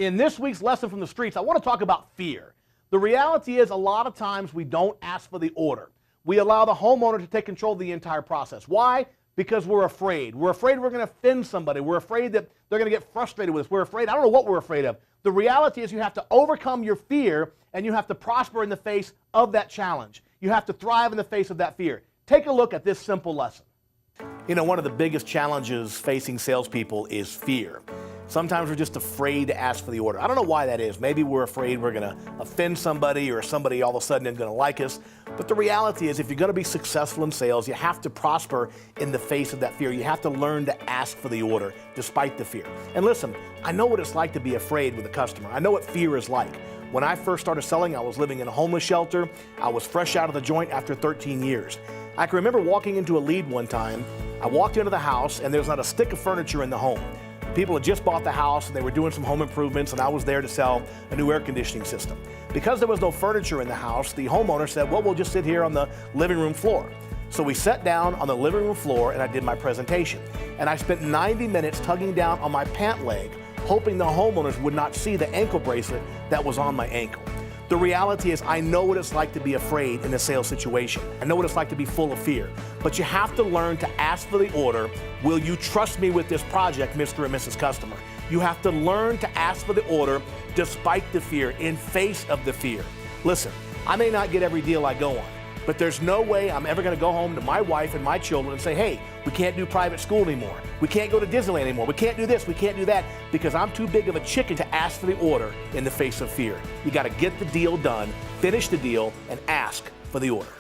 In this week's lesson from the streets, I want to talk about fear. The reality is a lot of times we don't ask for the order. We allow the homeowner to take control of the entire process. Why? Because we're afraid. We're afraid we're going to offend somebody. We're afraid that they're going to get frustrated with us. We're afraid, I don't know what we're afraid of. The reality is you have to overcome your fear and you have to prosper in the face of that challenge. You have to thrive in the face of that fear. Take a look at this simple lesson. You know, one of the biggest challenges facing salespeople is fear. Sometimes we're just afraid to ask for the order. I don't know why that is. Maybe we're afraid we're going to offend somebody or somebody all of a sudden isn't going to like us. But the reality is if you're going to be successful in sales, you have to prosper in the face of that fear. You have to learn to ask for the order despite the fear. And listen, I know what it's like to be afraid with a customer. I know what fear is like. When I first started selling, I was living in a homeless shelter. I was fresh out of the joint after 13 years. I can remember walking into a lead one time. I walked into the house and there was not a stick of furniture in the home. People had just bought the house and they were doing some home improvements and I was there to sell a new air conditioning system. Because there was no furniture in the house, the homeowner said, well, we'll just sit here on the living room floor. So we sat down on the living room floor and I did my presentation. And I spent 90 minutes tugging down on my pant leg, hoping the homeowners would not see the ankle bracelet that was on my ankle. The reality is I know what it's like to be afraid in a sales situation. I know what it's like to be full of fear. But you have to learn to ask for the order, will you trust me with this project, Mr. and Mrs. Customer? You have to learn to ask for the order despite the fear, in face of the fear. Listen, I may not get every deal I go on, but there's no way I'm ever going to go home to my wife and my children and say, hey, we can't do private school anymore. We can't go to Disneyland anymore. We can't do this. We can't do that, because I'm too big of a chicken to ask for the order in the face of fear. You got to get the deal done, finish the deal, and ask for the order.